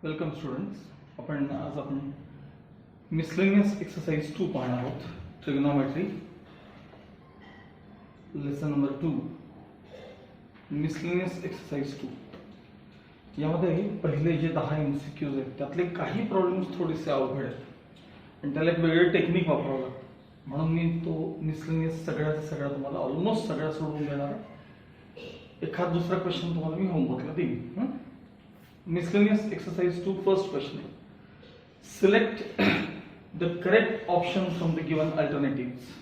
Welcome students. आज आपण miscellaneous exercise 2 पाहणार आहोत. Trigonometry lesson number 2, miscellaneous exercise 2. यामध्ये पहिले जे 10 MCQs आहेत त्यातले काही प्रॉब्लेम्स थोडेसे अवघड आहेत आणि त्याला एक वेगळं टेक्निक वापरावं लागतं. म्हणून मी तो मिसलेनियस सगळ्याचा सगळा तुम्हाला ऑलमोस्ट सगळा सोडवून देणार आहे. एखाद दुसरा क्वेश्चन तुम्हाला मी होमवर्कला देईन. Miscellaneous exercise 2, first question. Select the correct option from the given alternatives.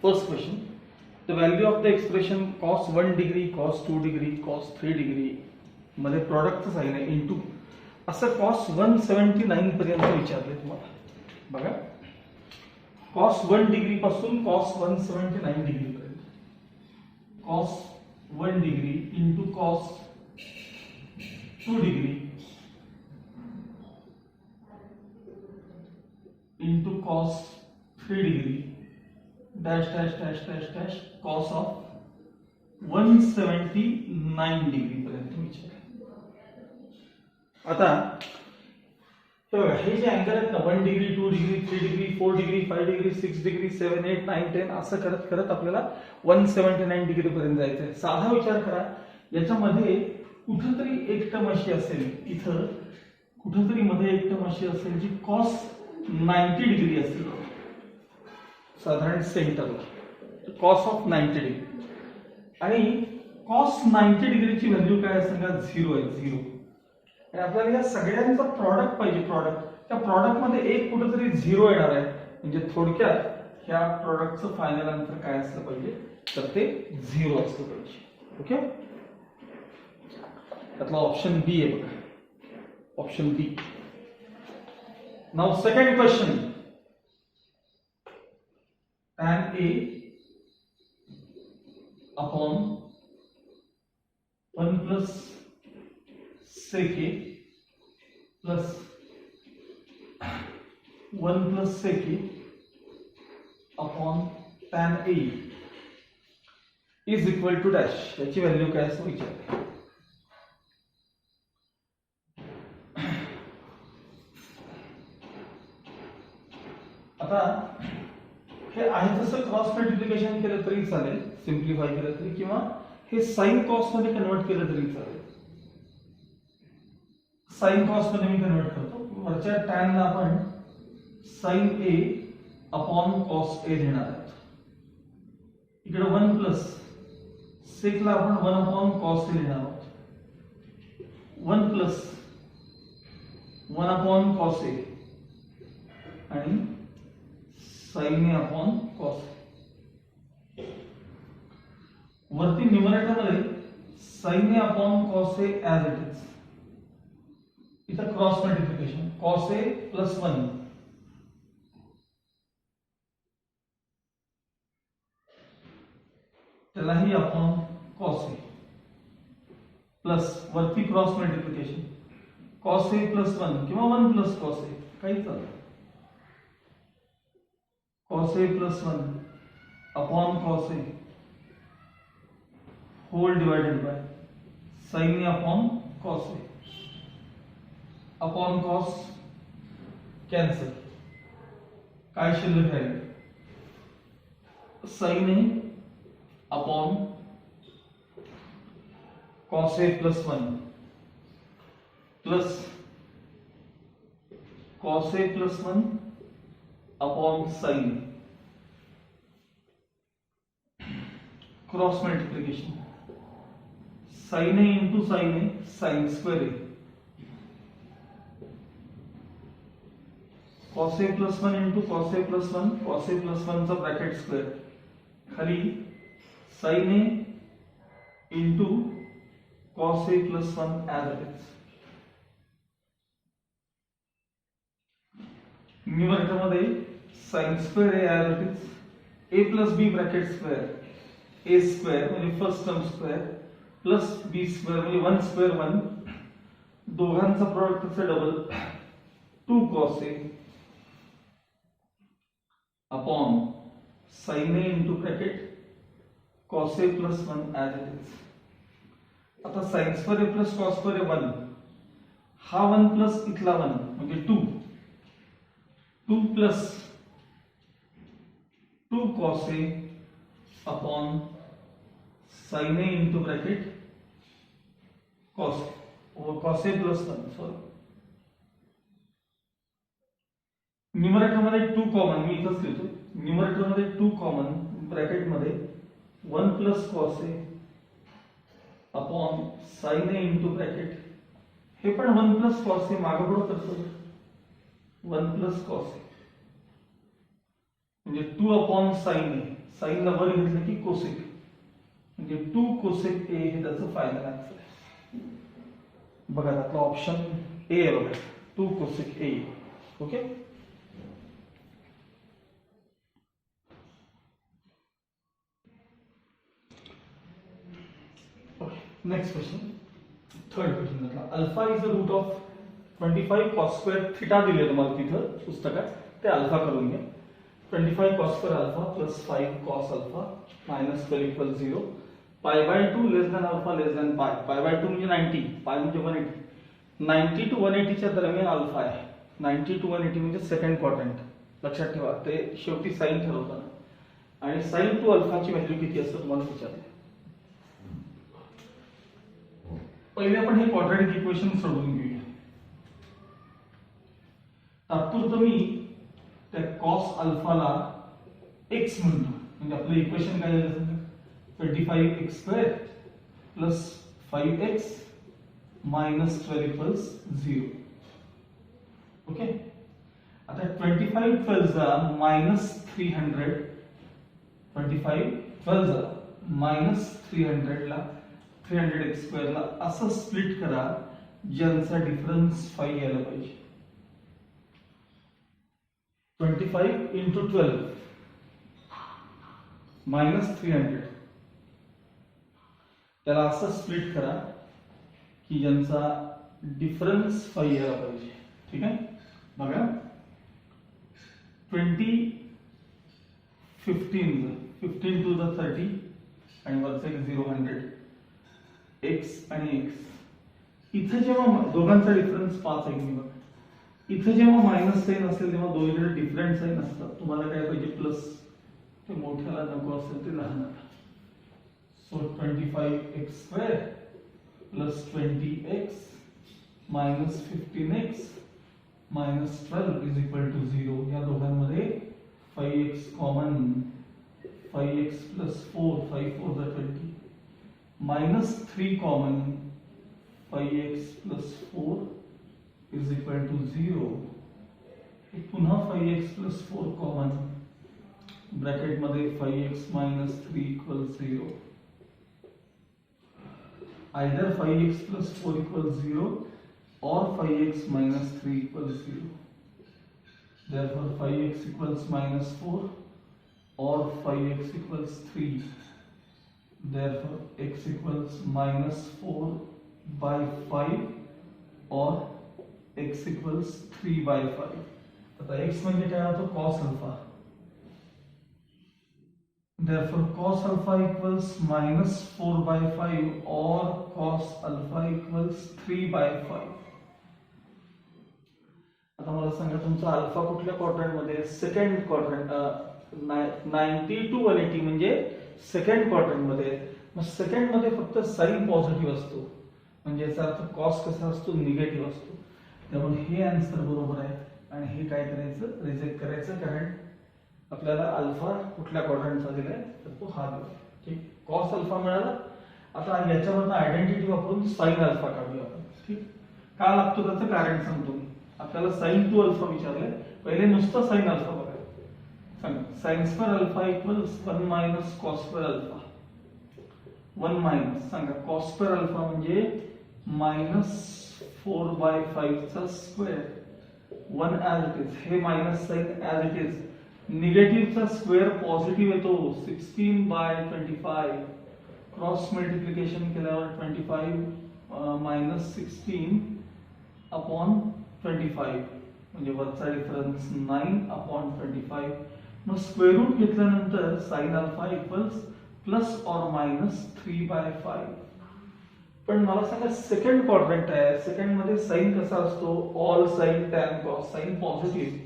First question. The value of the expression cos 1 degree, cos 2 degree, cos 3 degree मध्ये प्रोडक्ट साइन आहे इंटू असं cos 179 पर्यंत विचारले तुम्हाला. बघा, cos 1 डिग्री पासून cos 179 degree पर्यंत. cos 1 degree into cos 2 degree into cos 3 degree dash dash dash dash dash cos of 179 degree पर्यंत विचार. आता हे जे अँगल आहेत ना 1 degree 2 degree 3 degree 4 degree 5 degree 6 degree 7 8 9 10 असं करत करत आपल्याला 179 डिग्री पर्यंत जायचं आहे. साधा विचार करा, याच्यामध्ये कुठेतरी एक टर्म अशी असेल, इथं कुठेतरी मध्ये एक टर्म अशी असेल जी cos 90 डिग्री असेल, साधारण सेंटरला cos ऑफ 90 डिग्री. आणि cos 90 डिग्रीची व्हॅल्यू काय असेल का? 0 आहे. 0. आणि आपल्याला या सगळ्यांचा प्रॉडक्ट पाहिजे. प्रॉडक्ट, त्या प्रॉडक्ट मध्ये एक कुठेतरी 0 येणार आहे. म्हणजे थोडक्यात ह्या प्रॉडक्टचं फायनल आन्सर काय असलं पाहिजे? तर ते 0 असलं पाहिजे. ओके, त्यातला ऑप्शन बी आहे बघा, option B. Now second question. tan a upon 1 plus sec a plus 1 plus sec a upon tan a is equal to dash. याची व्हॅल्यू काय असं विचारते. आता हे आहे तसं क्रॉस मल्टिप्लिकेशन केलं तरी चालेल, सिम्प्लिफाय केलं तरी, किंवा हे साइन कॉस मध्ये कन्वर्ट केलं तरी चालेल. साइन कॉस मध्ये मी कन्वर्ट करतो. वरच्या tan ला आपण sin a upon cos a देणार आहोत. इकडे 1 प्लस sec ला आपण 1 अपॉन cos a देणार आहोत. 1 प्लस 1 अपॉन cos a आणि sin a अपॉन cos. वरती न्यूमरेटर मध्ये sin a upon cos a as it is. इथं cross multiplication cos a plus 1 त्यालाही अपॉन cos a प्लस वरती cross multiplication cos a plus 1 किंवा 1 plus cos a काही चालतं. cos a plus 1 upon cos a whole divided by sin a upon cos a upon cos cancel. काय शिल्लक राहील? sin a upon cos a plus 1 plus cos a plus 1 upon sin. Cross multiplication sin a into sin a sin square a cos a plus 1 into cos a plus 1 cos a plus 1 चा bracket square खाली sin a into cos a plus 1 as it is. Numerator मध्ये sin square a as it is, a plus b bracket square a square म्हणजे first term square plus b square म्हणजे 1 square 1, दोघांचा product double 2 cos a अपॉन sin a into bracket cos a plus 1 as it is. आता sin square a plus cos square a 1 हा 1 plus इथला 1 म्हणजे 2 plus 2 cos A अपॉन sin A into bracket cos A plus 1 sorry numerator मध्ये 2 common मी इथंच लिहितो numerator मध्ये 2 common bracket मध्ये 1 प्लस cos A अपॉन sin A इंटू ब्रॅकेट हे पण 1 प्लस cos A मागे पुढे करतो 1 प्लस cos A म्हणजे 2 अपॉन sin A sin ला वर घेतलं की कोसेक म्हणजे 2 कोसेक A हे त्याचं फायनल आन्सर आहे बघा आपला ऑप्शन ए आहे बघा 2 cosec A okay next question third question alpha is the root of 25 cos square theta दिले तुम्हाला तिथं पुस्तकात ते अल्फा करून घ्या 25 cos square alpha plus 5 cos alpha minus 12 equal 0 pi by 2 less than alpha less than पाय pi by 2 म्हणजे 90 पाय म्हणजे 180 90 टू 180 च्या दरम्यान अल्फा आहे 90 टू 180 म्हणजे सेकंड क्वाड्रंट लक्षात ठेवा ते शेवटी साइन ठरवताना आणि साइन टू अल्फाची व्हॅल्यू किती असते तुम्हाला विचारले पहिले आपण हे क्वाड्रॅटिक इक्वेशन सोडवून घेऊया तात्पुरतं मी त्या cos अल्फाला x म्हणतो म्हणजे आपलं इक्वेशन काय झालं 25x square plus 5x minus 12 equals 0 okay आता 25 12 जा मायनस 300 25 12 जा मायनस 300 ला 300x स्क्वेअर ला असं स्प्लिट करा ज्यांचा डिफरन्स 5 यायला पाहिजे 25 into 12 minus 300 त्याला असं स्प्लिट करा की ज्यांचा डिफरन्स 5 यायला पाहिजे ठीक आहे बघा 20 15 टू द 30 आणि वरचा एक 0 100 x आणि x इथे जेव्हा दोघांचा डिफरन्स 5 आहे बघा इथे जेव्हा मायनस साइन असेल तेव्हा दोन्हीकडे डिफरंट साइन असतात तुम्हाला काय पाहिजे प्लस ते मोठ्याला नको असेल ते लहान सो 25x square plus 20x minus 15x minus 12 is equal to 0 या दोघांमध्ये 5x कॉमन 5x प्लस 4 5 4 द 20 minus 3 common 5x plus 4 is equal to 0 पुन्हा 5x plus 4 कॉमन ब्रॅकेट मध्ये 5x minus 3 equals 0 either 5x plus 4 equals 0 or 5x minus 3 equals 0 therefore 5x equals minus 4 or 5x equals 3 therefore x equals minus 4 by 5 or x equals 3 by 5 आता x म्हणजे काय होतो cos alpha therefore cos alpha equals minus 4 by 5 or cos alpha equals 3 by 5 आता मला सांगा तुमचा alpha कुठल्या quadrant मध्ये सेकंड क्वाड्रंट 90 टू 180 म्हणजे सेकंड क्वाड्रंट मध्ये मग सेकंड मध्ये फक्त साइन पॉझिटिव्ह असतो म्हणजे याचा अर्थ cos कसा असतो निगेटिव्ह असतो त्यामुळे हे आन्सर बरोबर आहे आणि हे काय करायचं रिजेक्ट करायचं कारण आपल्याला अल्फा कुठल्या क्वाड्रंटचा दिलाय तर तो हा दिला ठीक cos अल्फा मिळाला आता याच्यावरून आयडेंटिटी वापरून sin अल्फा काढूया आपण ठीक का लागतो त्याचं कारण सांगतो मी आपल्याला sin टू अल्फा विचारलंय पहिले नुसतं sin अल्फा बघा सांगा sin square alpha equals 1 minus cos square alpha 1 minus सांगा cos स्क्वेअर अल्फा म्हणजे मायनस 4 by 5 चा स्क्वेअर 1 as it is हे minus sine as it is negative चा स्क्वेअर पॉझिटिव्ह येतो 16 by 25 क्रॉस मल्टिप्लिकेशन केल्यावर 25 minus 16 upon 25 म्हणजे वरचा difference 9 upon 25 मग स्क्वेअर रूट घेतल्यानंतर sin alpha equals plus or minus 3 by 5 पण मला सांगा सेकंड क्वाड्रंट आहे, सेकंड मध्ये साइन कसा असतो, all sine tan cos, sine positive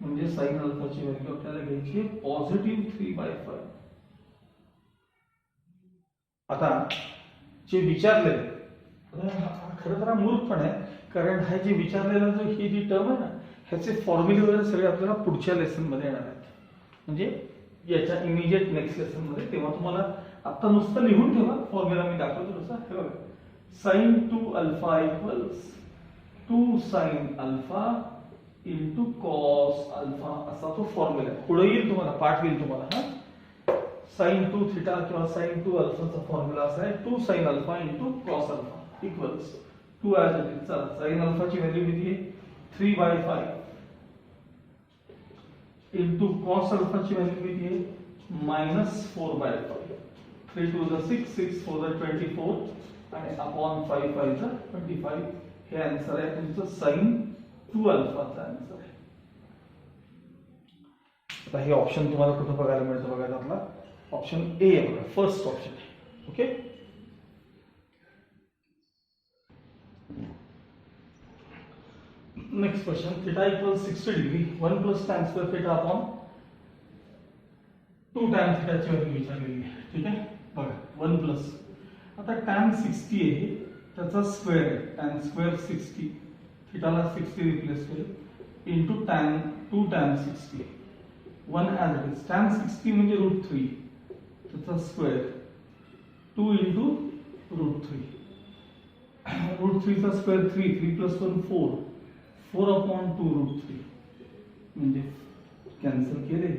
म्हणजे साइन अल्फाची व्हॅल्यू आपल्याला घ्यायची आहे पॉझिटिव्ह 3/5. आता जे विचारले खरं तर हा मूर्खपण आहे, कारण हा जे विचारलेला जो ही जी टर्म आहे ना, ह्याचे फॉर्म्युले वगैरे सगळे आपल्याला पुढच्या लेसन मध्ये येणार आहेत, म्हणजे याच्या इमिजिएट नेक्स्ट लेसन मध्ये. तेव्हा तुम्हाला आता नुसतं लिहून ठेवा फॉर्म्युला, मी दाखवतो तसा. हे बघा, sine 2 alpha equals 2 sine alpha into cos alpha, असा तो फॉर्म्युला आहे. पुढे येईल तुम्हाला, पाठ येईल तुम्हाला. हा साइन 2 थिटा किंवा साइन 2 अल्फाचा फॉर्म्युला असा आहे 2 sine alpha into cos alpha equals 2 as it is. चला, साइन अल्फाची व्हॅल्यू किती आहे 3/5 इंटू कॉस अल्फाची व्हॅल्यू किती आहे -4/5. 3 2 6, 6 4 24 आणि अपॉन 5 5 25. हे आन्सर आहे तुमचं साइन 2 अल्फाचा आन्सर आहे. आता हे ऑप्शन तुम्हाला कुठं बघायला मिळतं बघा, आपला ऑप्शन ए आहे बघा, first option. Okay, next question. Theta equals 60 degree 1 plus tan square theta upon 2 tan थीटाची व्हॅल्यू विचारलेली आहे. ठीक आहे, बघा 1 प्लस, आता टॅन 60 आहे त्याचा स्क्वेअर आहे, टॅन स्क्वेअर 60, थीटाला 60 रिप्लेस केलं into tan 2 tan 60 1 as it is. Tan 60 म्हणजे √3, त्याचा स्क्वेअर 2 इंटू √3. √3 चा स्क्वेअर 3, 3 प्लस 1 4, 4/2 √3 म्हणजे कॅन्सल केले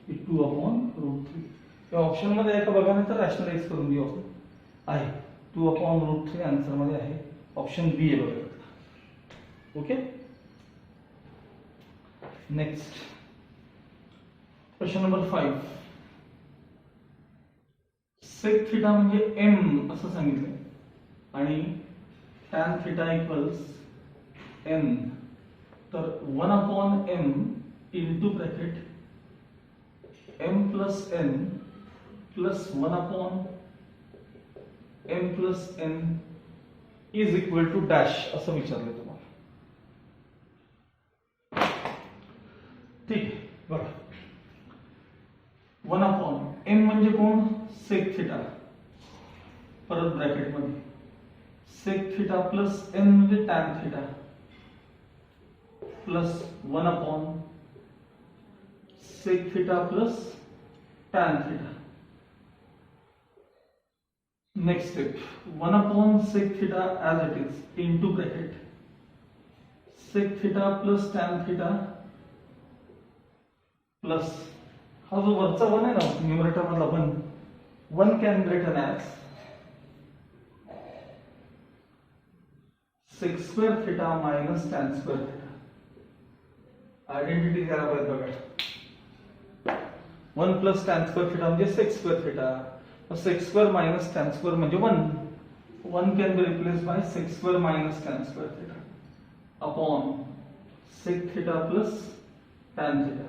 की 2/√3. या ऑप्शन मध्ये आहे का बघा, नाही तर रॅशनलाइज करून देऊ आपण. आहे 2/√3 आन्सर मध्ये आहे, ऑप्शन बी आहे बघा. Okay, next question number 5. Sec theta म्हणजे एम असं सांगितलंय आणि टॅन थिटा इक्वल्स एन, तर 1/m into bracket m plus n plus 1/m plus n is equal to dash असं विचारलं तुम्हाला. ठीक आहे, बघा 1/m म्हणजे कोण, सेक थिटा, परत ब्रॅकेट मध्ये सेक थिटा प्लस n म्हणजे tan theta plus 1/, sec theta plus tan theta. Next step, 1/sec theta as it is into bracket sec theta plus tan theta plus हा जो वरचा 1 आहे ना न्यूमरेटर मधला 1 can be written as sec square theta minus tan square theta. Identity करा बघा, 1 plus tan square theta म्हणजे sec square theta, sec square minus tan square म्हणजे 1 can be replace by sec square minus tan square theta upon sec theta plus tan theta.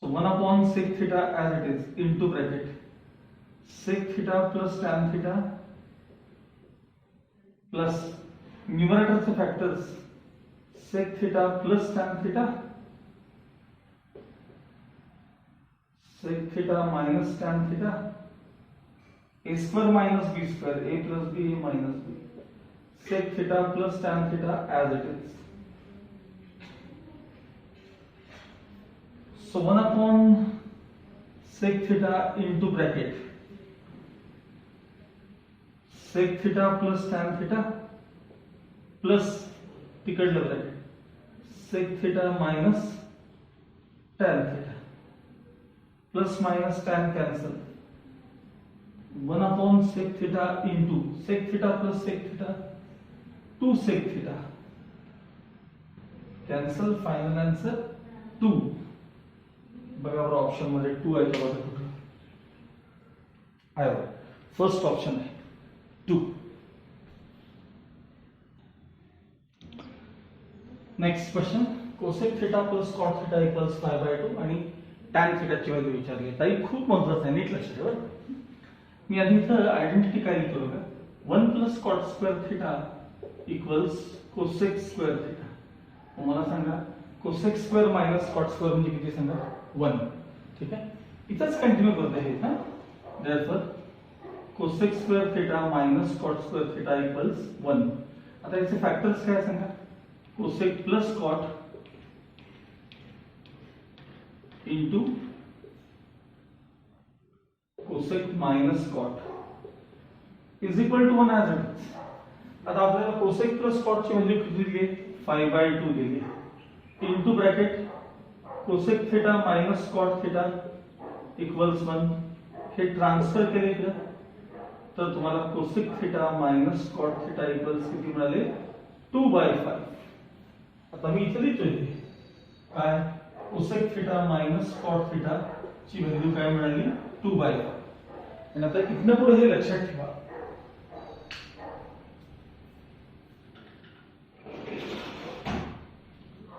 So 1/sec theta as it is into bracket sec theta plus tan theta plus numerator say factors sec theta plus tan theta sec theta minus tan theta a square minus b square, a plus b, a minus b, sec theta plus tan theta as it is. So 1/sec theta into bracket sec theta plus tan theta plus तिकडलं bracket sec theta minus tan theta plus minus tan cancel 1/sec theta into sec theta plus sec theta 2 sec theta cancel, final answer 2. बघा बरं option मध्ये 2 आहे का बघा कुठे आहे, first option आहे 2. Next question, cosec theta plus cot theta equals 5/2 आणि टॅन थिटाची व्हॅल्यू विचारली. ताई खूप महत्वाचं आहे, नीट लक्षात ठेवा. मी आधी इथं आयडेंटिटी काय लिहितो बघा, 1 plus cot square theta equals cosec square theta. मला सांगा cosec square minus cot square म्हणजे किती सांगा, 1. ठीक आहे, इथंच कंटिन्यू करते हे. हा, therefore cosec square theta minus cot square theta equals 1. आता याचे फॅक्टर्स काय सांगा, cosec plus cot into cosec minus cot is equal to 1 as it is. आता आपल्याला कोसेक प्लस कॉटची व्हॅल्यू किती दिली, 5/2 दिली, into bracket cosec theta minus cot theta equals 1. हे ट्रान्सफर केले तर तुम्हाला cosec theta minus cot theta equals किती मिळाले, 2/5. आता मी इथे लिहितोय काय, cosec theta minus cot theta ची व्हॅल्यू काय मिळाली, 2/5. आणि आता इथनं पुढे हे लक्षात ठेवा,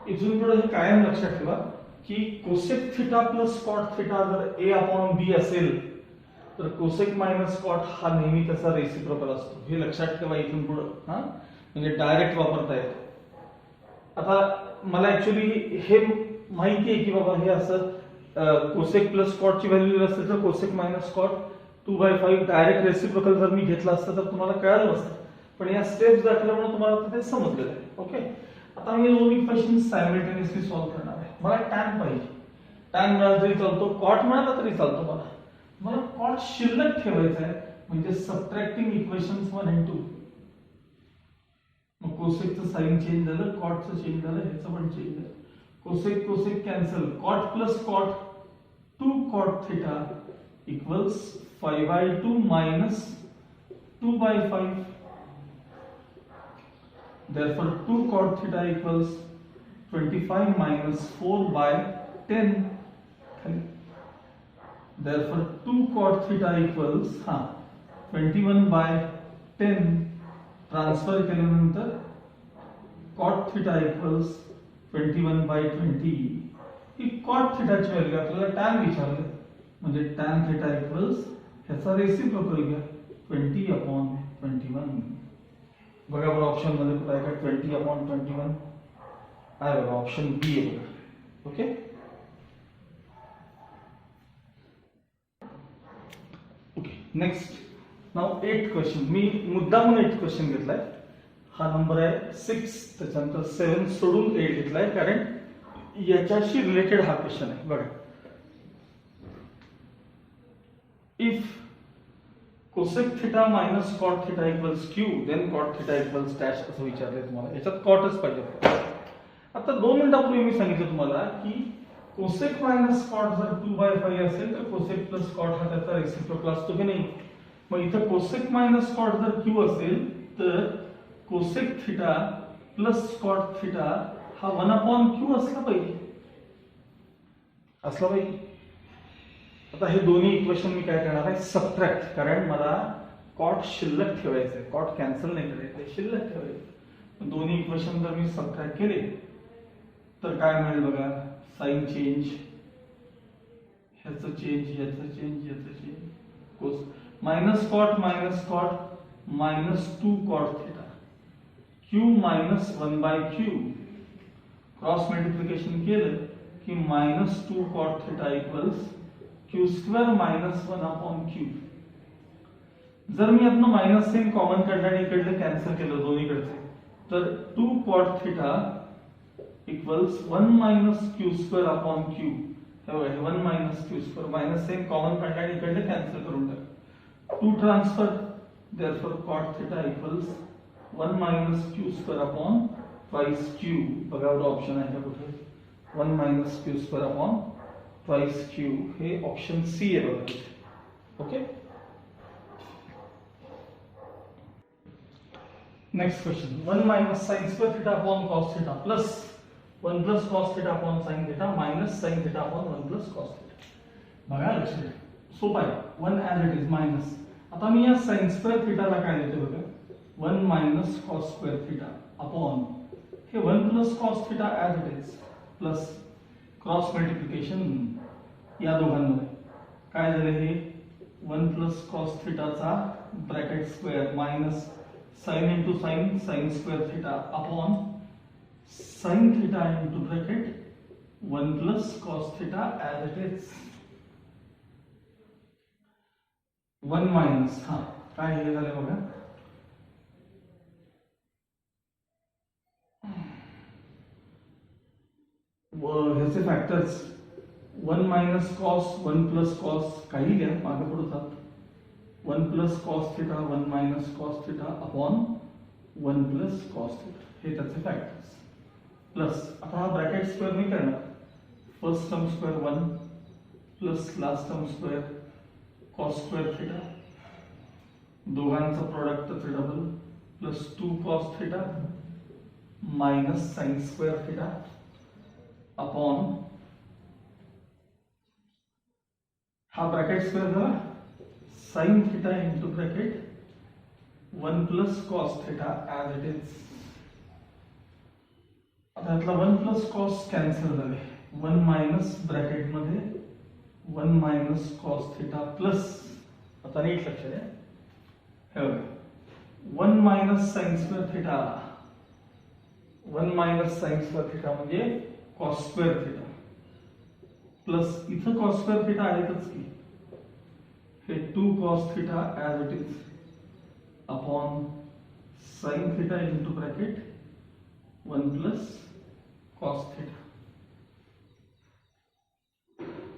इथून पुढे हे कायम लक्षात ठेवा की cosec theta plus cot theta जर a अपॉन b असेल तर कोसेक मायनस कॉट हा नेहमी त्याचा रेसिप्रोकल असतो. हे लक्षात ठेवा इथून पुढे. हा, म्हणजे डायरेक्ट वापरता येतो. आता मला ऍक्च्युली हे माहिती आहे की बाबा हे असं कोसेक प्लस कॉट ची व्हॅल्यू असेल तर cosec minus cot 2/5 direct reciprocal जर मी घेतला असतं तर तुम्हाला कळालं नसतं, पण या स्टेप्स दाखवल्यामुळे तुम्हाला ते समजलेलं आहे. ओके, आता मी दोन इक्वेशन सायमल्टेनियसली सॉल्व्ह करणार आहे. मला टॅन पाहिजे, टॅन मिळाला तरी चालतो, कॉट मिळाला तरी चालतो. मला कॉट शिल्लक ठेवायचा आहे, म्हणजे सबट्रॅक्टिंग इक्वेशन्स 1 आणि 2. मग कोसेकचं साइन चेंज झालं, कॉटचं चेंज झालं, ह्याचं पण चेंज झालं. Cosec cosec cancel, cot plus cot 2 cot theta equals 5/2 minus 2/5. Therefore 2 cot theta equals 25 minus 4/10. Therefore 2 cot theta equals 21/10. Transfer केल्यानंतर cot theta equals 21/20. ही cot theta ची value आपल्याला tan विचारलं, म्हणजे tan theta equals ह्याचा reciprocal घ्या 20/21. बघा बरं option मध्ये काय काय 20/21 आहे बघा, ऑप्शन बी आहे बघा. Okay, next now 8 question. मी मुद्दामून 8 क्वेश्चन घेतलाय. हा नंबर आहे 6, त्याच्यानंतर 7 सोडून 8 घेतलाय कारण याच्याशी रिलेटेड हा क्वेश्चन आहे. बघा, if cosec theta minus cot theta equals q then cot theta equals dash असं विचारलंय तुम्हाला. याच्यात कॉटच पाहिजे. आता 2 मिनिटांपूर्वी मी सांगितलं तुम्हाला की कोसेक मायनस कॉट जर 2/5 असेल तर कोसेक प्लस कॉट हा त्याचा रेसिप्रोकल असतो की नाही. मग इथं कोसेक मायनस कॉट जर q असेल तर cosec theta plus cot theta हा 1/q असला पाहिजे, असला पाहिजे. आता हे दोन्ही इक्वेशन मी काय करणार आहे, सबट्रॅक्ट, कारण मला कॉट शिल्लक ठेवायचं आहे, कॉट कॅन्सल नाही करायचं, शिल्लक ठेवायचं. दोन्ही इक्वेशन जर मी सबट्रॅक्ट केले तर काय मिळेल बघा, साइन चेंज, ह्याचं चेंज, ह्याचं चेंज, ह्याचं change, cos minus cot minus 2 cot theta, q minus 1/q, cross multiplication केलं की minus 2 cot theta equals q² minus 1/q. जर मी यातनं मायनस साइन कॉमन काढलं आणि इकडलं कॅन्सल केलं दोन्हीकडचे, तर 2 cot theta equals 1 minus q²/q. हे बघा, 1 minus q², minus sign common काढलं आणि इकडलं कॅन्सल करून टाक, 2 transfer. Therefore cot theta equals 1 minus q²/2q. बघा बरं ऑप्शन आहे का कुठे, 1 मायनस q²/2q. हे ऑप्शन सी आहे बघा. Okay, next question. 1 minus sine square theta upon cos theta plus 1 plus cos theta upon sine theta minus sine theta upon 1 plus cos theta. बघा लक्षात, सोपा आहे. 1 ॲज इट इज मायनस. आता मी या sine square थिटाला काय देतो बघा, 1 minus cos square theta upon हे 1 plus cos theta as it is plus cross multiplication या दोघांमध्ये काय झाले, हे 1 प्लस कॉस थिटाचा bracket square minus sine into sine sine square theta upon sine theta into bracket 1 plus cos theta as it is 1 minus काय हे झालं बघा ह्याचे factors 1 minus cos 1 plus cos काही घ्या मागे पुढे जात 1 plus cos theta 1 minus cos theta upon 1 plus cos theta हे त्याचे फॅक्टर्स प्लस आता हा ब्रॅकेट स्क्वेअर मी करणार first term square 1 plus last term square cos square theta दोघांचं प्रोडक्ट त्याचे double plus 2 cos theta minus sine square theta upon हा bracket square झाला sign theta into bracket 1 plus cos theta as it is आता यातला 1 plus cos cancel झाले 1 minus bracket मध्ये 1 minus cos theta plus आता नीट लक्ष द्या हे बघा 1 minus sine square theta 1 minus sine square theta म्हणजे कॉस स्क्वेअर थिटा प्लस इथं कॉस स्क्वेअर थिटा आहेतच की हे 2 cos theta as it is upon sine theta into bracket 1 plus cos theta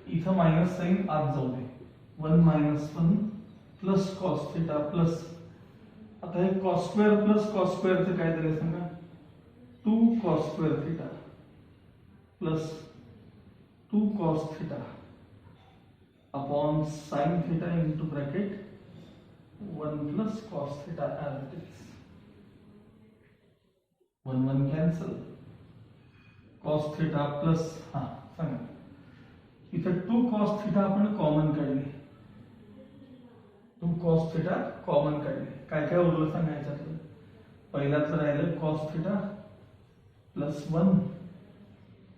इथं मायनस साइन आत जाऊ दे 1 minus 1 plus cos theta plus आता हे कॉस स्क्वेअर प्लस कॉस स्क्वेअरचं काय झालं सांगा 2 cos square theta plus 2 cos theta upon sin theta into bracket 1 plus cos theta as it is 1 cancel cos theta plus सांगा इथे 2 cos theta आपण common काढले 2 cos theta common काढले काय काय उरलं सांगा याच्यातलं पहिल्याचं राहिलं cos theta plus 1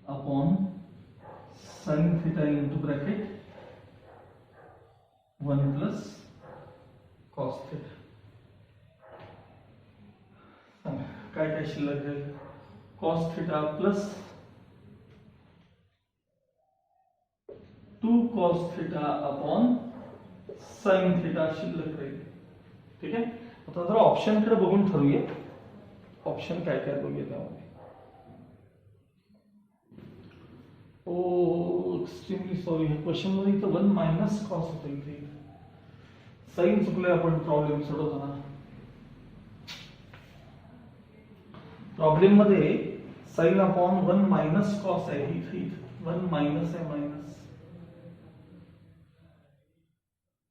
upon sin theta into bracket 1 plus cos theta काय काय शिल्लक राहील cos theta plus 2 cos theta upon sin theta शिल्लक राहील ठीक आहे आता जरा ऑप्शन कडे बघून ठरवूया ऑप्शन काय काय बघूया त्यामध्ये एक्सट्रीमली सॉरी हे क्वेश्चन मध्ये इथं 1 मायनस कॉस होतं इथे साइन चुकले आपण प्रॉब्लेम सोडवताना प्रॉब्लेम मध्ये साइन अपॉन 1 मायनस कॉस आहे इथे 1 मायनस आहे मायनस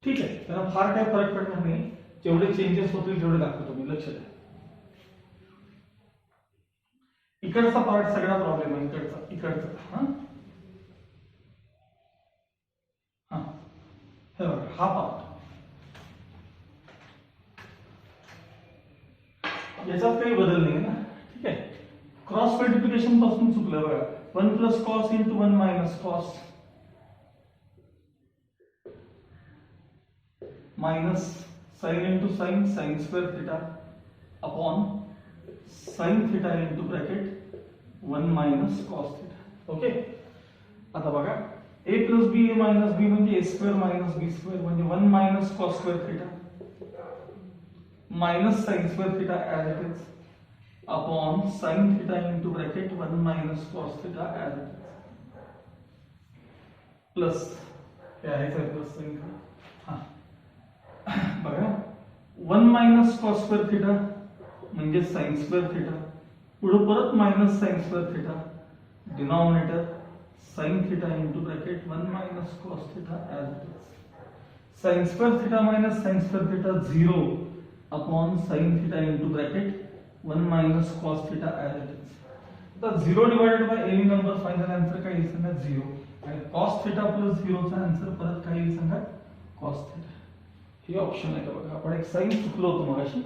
ठीक आहे त्याला फार काय फरक पडणार नाही जेवढे चेंजेस होतील तेवढे दाखवतो मी लक्ष द्या इकडचा पार्ट सगळा प्रॉब्लेम आहे इकडचा हा पार्ट याच्यात काही बदल नाही ना ठीक आहे क्रॉस मल्टिप्लिकेशन पासून चुकलं बघा 1 plus cos into 1 minus cos minus sine into sine sine square theta upon sine theta into bracket 1 minus cos theta okay आता बघा a प्लस बी a मायनस बी म्हणजे a square minus B square म्हणजे 1 minus cos square theta minus sine square theta as it is upon sine theta into bracket 1 minus cos theta as it is plus हे आहे plus sign बघा 1 minus cos square theta म्हणजे sign square theta पुढे परत minus sine square theta denominator sin theta into bracket 1 minus cos theta as it is sin square theta minus sin square theta 0 upon sin theta into bracket 1 minus cos theta as it is the 0 divided by any number final answer काय येईल सांगा 0 आणि cos theta plus 0 चा answer परत काय येईल सांगा cos theta हे ऑप्शन आहे का बघा आपण एक साइन चुकलो होतो मगाशी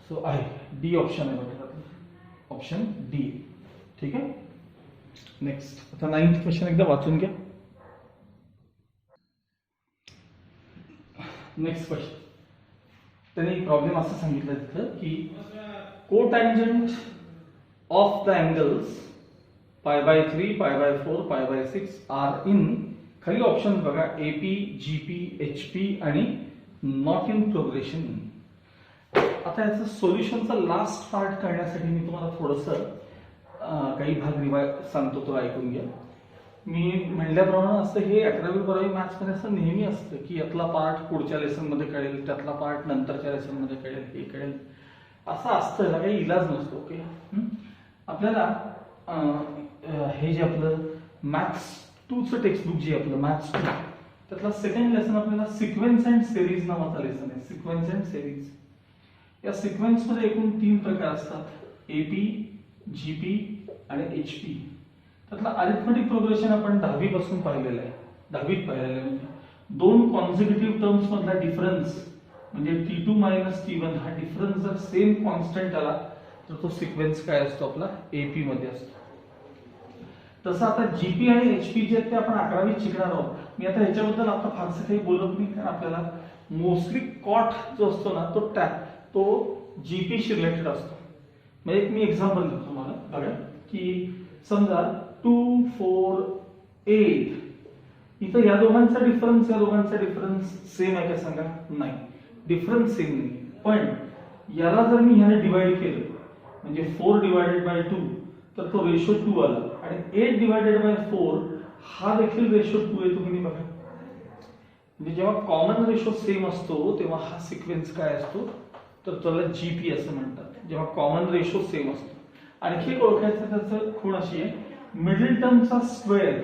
सो आहे डी ऑप्शन आहे बघा ऑप्शन डी ठीक आहे नेक्स्ट आता 9th क्वेश्चन एकदा वाचून घ्या नेक्स्ट क्वेश्चन. त्यांनी प्रॉब्लेम असं सांगितलं तिथं की cotangent of the angles π/3, π/4, π/6 are in, खाली ऑप्शन बघा AP, GP, HP आणि नॉट इन प्रोग्रेशन. आता याचं सोल्युशनचा लास्ट पार्ट करण्यासाठी मी तुम्हाला थोडंसं काही भाग सांगतो, तो ऐकून घ्या. मी म्हणल्याप्रमाणे असं हे 11वी-12वी मॅथ्समध्ये असं नेहमी असतं की यातला पार्ट पुढच्या लेसनमध्ये कळेल, त्यातला पार्ट नंतरच्या लेसनमध्ये कळेल, हे कळेल, असं असतं. याला काही इलाज नसतो. ओके, आपल्याला हे जे आपलं मॅथ्स 2चं टेक्स्टबुक जे आपलं मॅथ्स 2, त्यातला सेकंड लेसन आपल्याला सिक्वेन्स अँड सिरीज नावाचा लेसन आहे. Sequence and series. या सिक्वेन्समध्ये एकूण 3 प्रकार असतात, AP, GP आणि HP. त्यातला अरिथमेटिक प्रोग्रेशन आपण 10वी पासून पाहिलेलं आहे, 10वीत पाहिलेलं आहे. म्हणजे 2 कॉन्सिक्युटिव्ह टर्म्स मधला डिफरन्स म्हणजे T2 - T1 हा डिफरन्स जर सेम कॉन्स्टंट आला तर तो सिक्वेन्स काय असतो आपला AP मध्ये असतो. तसं आता GP आणि HP जे ते आपण 11वीत शिकणार आहोत. मी आता ह्याच्याबद्दल आता फारसं काही बोलत नाही, कारण आपल्याला मोस्टली कॉट जो असतो ना तो GP शी रिलेटेड असतो. म्हणजे एक मी एक्झाम्पल देतो तुम्हाला बघा की समजा 2, 4, 8 इथं या दोघांचा डिफरन्स सेम आहे का सांगा? नाही, डिफरन्स सेम नाही. पण याला जर मी ह्याने डिवाइड केलं म्हणजे 4 डिवायडेड बाय 2 तर तो रेशो 2 आला, आणि 8 डिवायडेड बाय 4 हा देखील रेशो 2 येतो की नाही बघा. म्हणजे जेव्हा कॉमन रेशो सेम असतो तेव्हा हा सिक्वेन्स काय असतो तर त्याला GP असं म्हणतात, जेव्हा कॉमन रेशो सेम असतो. आणखी एक ओळखायचं त्याचं खूण अशी आहे, मिडल टर्मचा स्क्वेअर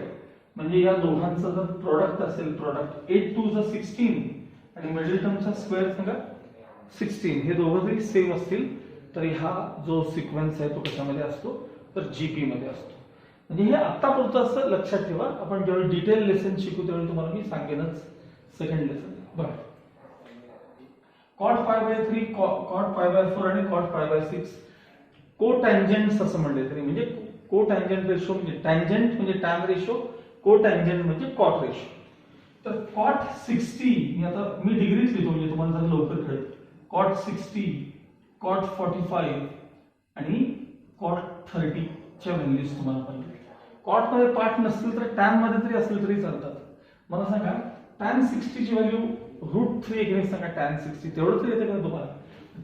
म्हणजे या दोघांचा जर प्रोडक्ट असेल, प्रोडक्ट 8 2 16 आणि मिडल टर्मचा स्क्वेअर सांगा 16, हे दोघं जरी सेम असतील तरी हा जो सिक्वेन्स आहे तो कशामध्ये असतो तर GP मध्ये असतो. म्हणजे हे आत्तापुरतं असं लक्षात ठेवा, आपण जेव्हा डिटेल लेसन शिकू त्यावेळी तुम्हाला मी सांगेनच. सेकंड लेसन बघा, cot π/3, cot π/4 आणि cot π/6 कोटँजंट्स असं म्हणले तरी, म्हणजे कोटँजंट रेशो म्हणजे टँजंट म्हणजे टॅन रेशो, कोटँजंट म्हणजे कॉट रेशो. तर cot 60 मी डिग्रीच लिहितो म्हणजे तुम्हाला जरा लवकर कळेल. cot 60, cot 45 आणि cot 30 च्या व्हॅल्यूज तुम्हाला पाहिजे. कॉट मध्ये पार्ट नसतील तर टॅन मध्ये तरी असतील तरी चालतात. मला सांगा tan 60 ची व्हॅल्यू √3 एक सांगा, tan 60 तेवढं तरी येते का तुम्हाला?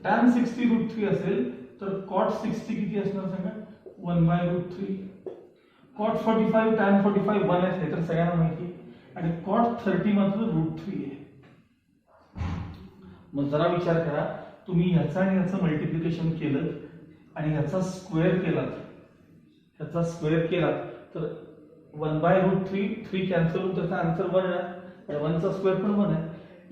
tan 60 √3 असेल तर cot 60 किती असणार सांगा? 1/√3. cot 45 tan 45 1 आहे, तर सगळ्यांना माहिती. आणि cot 30 मात्र √3 आहे. मग जरा विचार करा, तुम्ही ह्याचा आणि ह्याचं मल्टिप्लिकेशन केलं आणि ह्याचा स्क्वेअर केला तर 1/√3 3 कॅन्सल होऊन त्याचा आन्सर 1 आहे, 1 चा स्क्वेअर पण 1 आहे.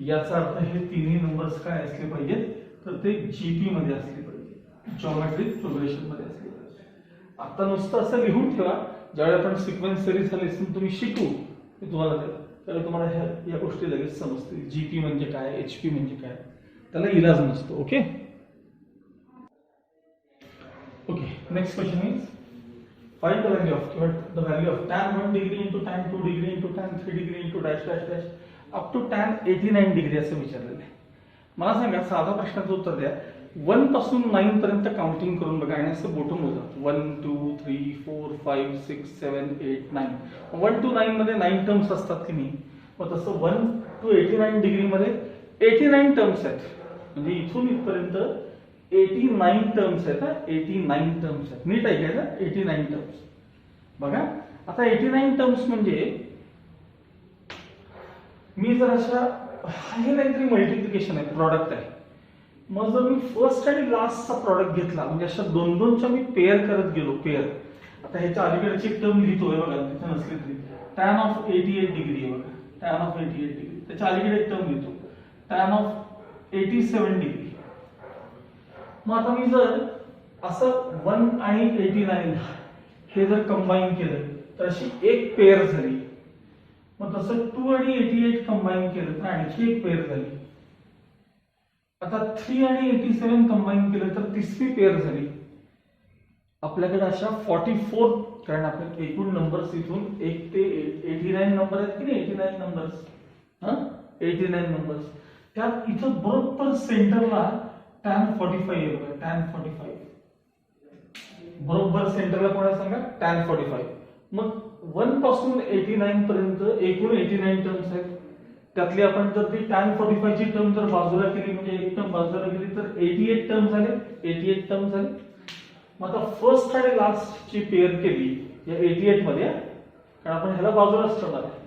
याचा अर्थ हे तिन्ही नंबर्स काय असले पाहिजेत तर ते GP मध्ये असले पाहिजे, जॉमेट्रिक प्रोग्रेशन मध्ये असले पाहिजे. आता नुसतं असं लिहून ठेवा, ज्यावेळी आपण सिक्वेन्स सिरीज लेसन तुम्ही शिकू तुम्हाला त्यावेळी तुम्हाला या गोष्टी लगेच समजतील. GP म्हणजे काय, HP म्हणजे काय, त्याला इलाज नसतो. Okay okay, next question is find the value of tan 1 degree into tan 2 degree into tan 3 degree into dash dash dash up to tan 89 degree असं विचारलेलं आहे. मला सांगा, साधा प्रश्नाचं उत्तर द्या. 1 पासून 9 पर्यंत काउंटिंग करून बघा आणि असं बोटून मोजा. 1 2 3 4 5 6 7 8 9. 1 to 9 मध्ये 9 टर्म्स असतात की नाही, मग तसं 1 to 89 डिग्री मध्ये 89 टर्म्स आहेत. म्हणजे इथून इथपर्यंत 89 टर्म्स आहेत. 89 टर्म्स आहेत, नीट ऐकायचं, 89 टर्म्स. बघा आता 89 टर्म्स म्हणजे मी जर अशा, हे काहीतरी मल्टिप्लिकेशन आहे, प्रॉडक्ट आहे. मग जर मी फर्स्ट आणि लास्टचा प्रॉडक्ट घेतला म्हणजे अशा 2-2च्या मी पेअर करत गेलो, पेअर. आता ह्याच्या अलीकडची टर्म लिहितोय बघा, तिथे नसली तरी tan ऑफ 88 डिग्री आहे बघा, tan ऑफ 88 डिग्री. त्याच्या अलीकडे एक टर्म लिहितो tan ऑफ 87 डिग्री. मग आता मी जर असं 1 आणि 89 हे जर कंबाईन केलं तर अशी एक पेअर झाली. मग तसं 2 आणि 88 कंबाईन केलं तर आणखी एक पेअर झाली. आता 3 आणि 87 कंबाईन केलं तर तिसरी पेअर झाली. आपल्याकडे अशा 44, कारण आपले एकूण नंबर्स इथून 1 ते 89 नंबर आहेत की नाही, 89 नंबर्स, 89 नंबर्स. त्यात इथं बरोबर सेंटरला tan 45 आहे बघा, tan 45 बरोबर सेंटरला कोणा सांगा, tan 45. मग 1 पासून 89 पर्यंत एकूण 89 टर्म्स आहेत. त्यातली आपण जर ती tan 45 ची टर्म जर बाजूला केली, म्हणजे एक टर्म बाजूला केली, तर 88 टर्म झाले. 88 टर्म झाले. मग आता फर्स्ट आणि लास्ट ची पेअर केली या 88 मध्ये, कारण आपण ह्याला बाजूलाच ठेवणार आहे.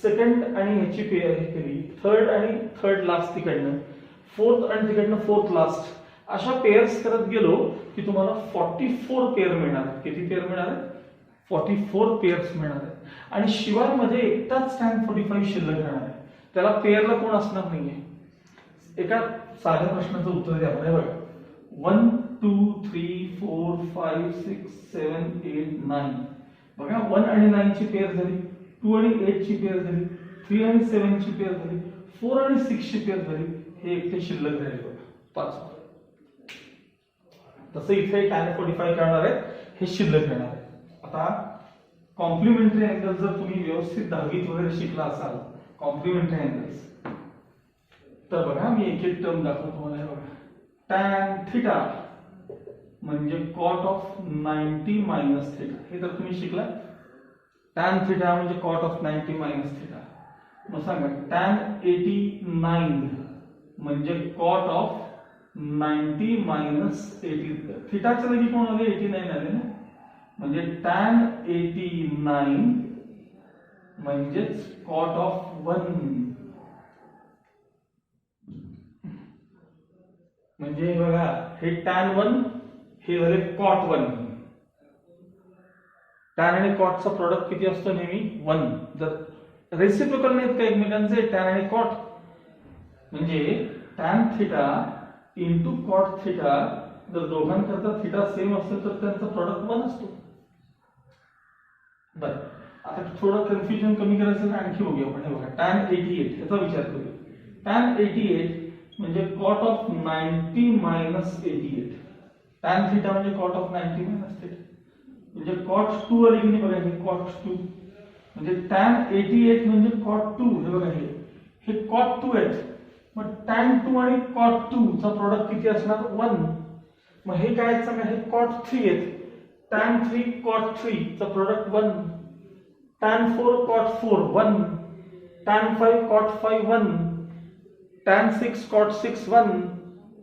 सेकंड आणि ह्याची पेअर केली, थर्ड आणि थर्ड लास्ट तिकडनं, फोर्थ आणि तिकडनं फोर्थ लास्ट, अशा पेअर्स करत गेलो की तुम्हाला 44 पेअर मिळणार. किती पेअर मिळणार? 44 पेअर्स मिळणार आहेत. आणि शिवाय मध्ये एकटाच tan 45 शिल्लक राहणार आहे. त्याला पेअरला कोण असणार नाहीये. एका साध्या प्रश्नाचं उत्तर द्या बघा. 1 2 3 4 5 6 7 8 9 बघा, 1 आणि 9 ची पेअर झाली, 2 आणि 8 ची पेअर झाली, 3 आणि 7 ची पेअर झाली, 4 आणि 6 ची पेअर झाली. हे एकटे शिल्लक राहिले बघा 5. तसं इथे tan 45 करणार आहे, हे शिल्लक येणार आहे. आता कॉम्प्लिमेंटरी अँगल जर तुम्ही व्यवस्थित 10वीत वगैरे शिकला असाल, कॉम्प्लिमेंटरी अँगल्स, तर बघा मी एक एक टर्म दाखवतो तुम्हाला. हे बघा, tan थिटा म्हणजे cot ऑफ 90 मायनस थिटा, हे तर तुम्ही शिकला. tan थिटा म्हणजे cot ऑफ 90 मायनस थिटा. मग सांगा tan 89 म्हणजे cot ऑफ 90 मायनस 80. थिटाच्या जागी कोण आले? 89 आले ना. म्हणजे tan 89 म्हणजेच cot ऑफ 1. म्हणजे बघा, हे tan 1 हे झाले cot 1. tan आणि cot चा प्रोडक्ट किती असतो? नेहमी 1. जर रेसिप्रोकल नाहीत का एकमेकांचे tan आणि cot, म्हणजे tan theta into cot theta, जर दोघांकरता थिटा सेम असेल तर त्यांचा प्रोडक्ट 1 असतो. बरं, आता थोडं कन्फ्युजन कमी करायचं तर आणखी बघूया आपण. हे बघा, tan 88 याचा विचार करूया. tan 88 म्हणजे cot of 90 minus 88. tan theta म्हणजे cot ऑफ 90 मायनस थिटा, म्हणजे cot 2 आली की नाही बघा, हे cot 2 म्हणजे tan 88 म्हणजे cot 2. हे बघा, हे cot 2 आहेत. मग tan 2 आणि cot 2 चा प्रोडक्ट किती असणार? 1. मग हे काय सांगा, हे cot 3 आहेत. tan 3 cot 3 चा product 1. tan 4 cot 4 1. tan 5 cot 5 1. tan 6 cot 6 1.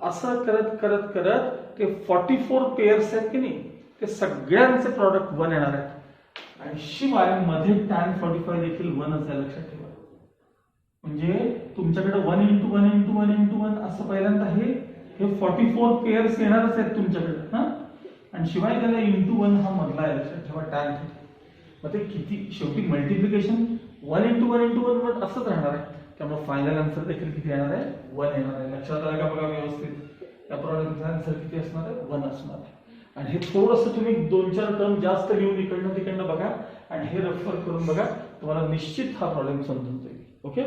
असं करत करत करत ते 44 पेअर्स आहेत की नाही, ते सगळ्यांचे प्रोडक्ट 1 येणार आहेत. आणि शिवाय मध्ये tan 45 देखील 1 असेल, लक्षात ठेवा. म्हणजे तुमच्याकडे 1 into 1 into 1 into 1 असं पहिल्यांदा हे 44 पेअर्स येणारच आहेत तुमच्याकडे. हा, आणि शिवाय त्याला इंटू 1 हा मधला आहे, लक्षात ठेवा, tan थिटा. मग ते किती शेवटी मल्टिप्लिकेशन 1 into 1 into 1 असंच राहणार आहे. त्यामुळे फायनल आन्सर देखील किती येणार आहे? 1 येणार आहे. लक्षात आलं का बघा व्यवस्थित? या प्रॉब्लेमचा आन्सर किती असणार आहे? 1 असणार आहे. आणि हे थोडंसं तुम्ही 2-4 टर्म जास्त लिहून इकडनं तिकडनं बघा आणि हे रेफर करून बघा, तुम्हाला निश्चित हा प्रॉब्लेम समजून जाईल. ओके.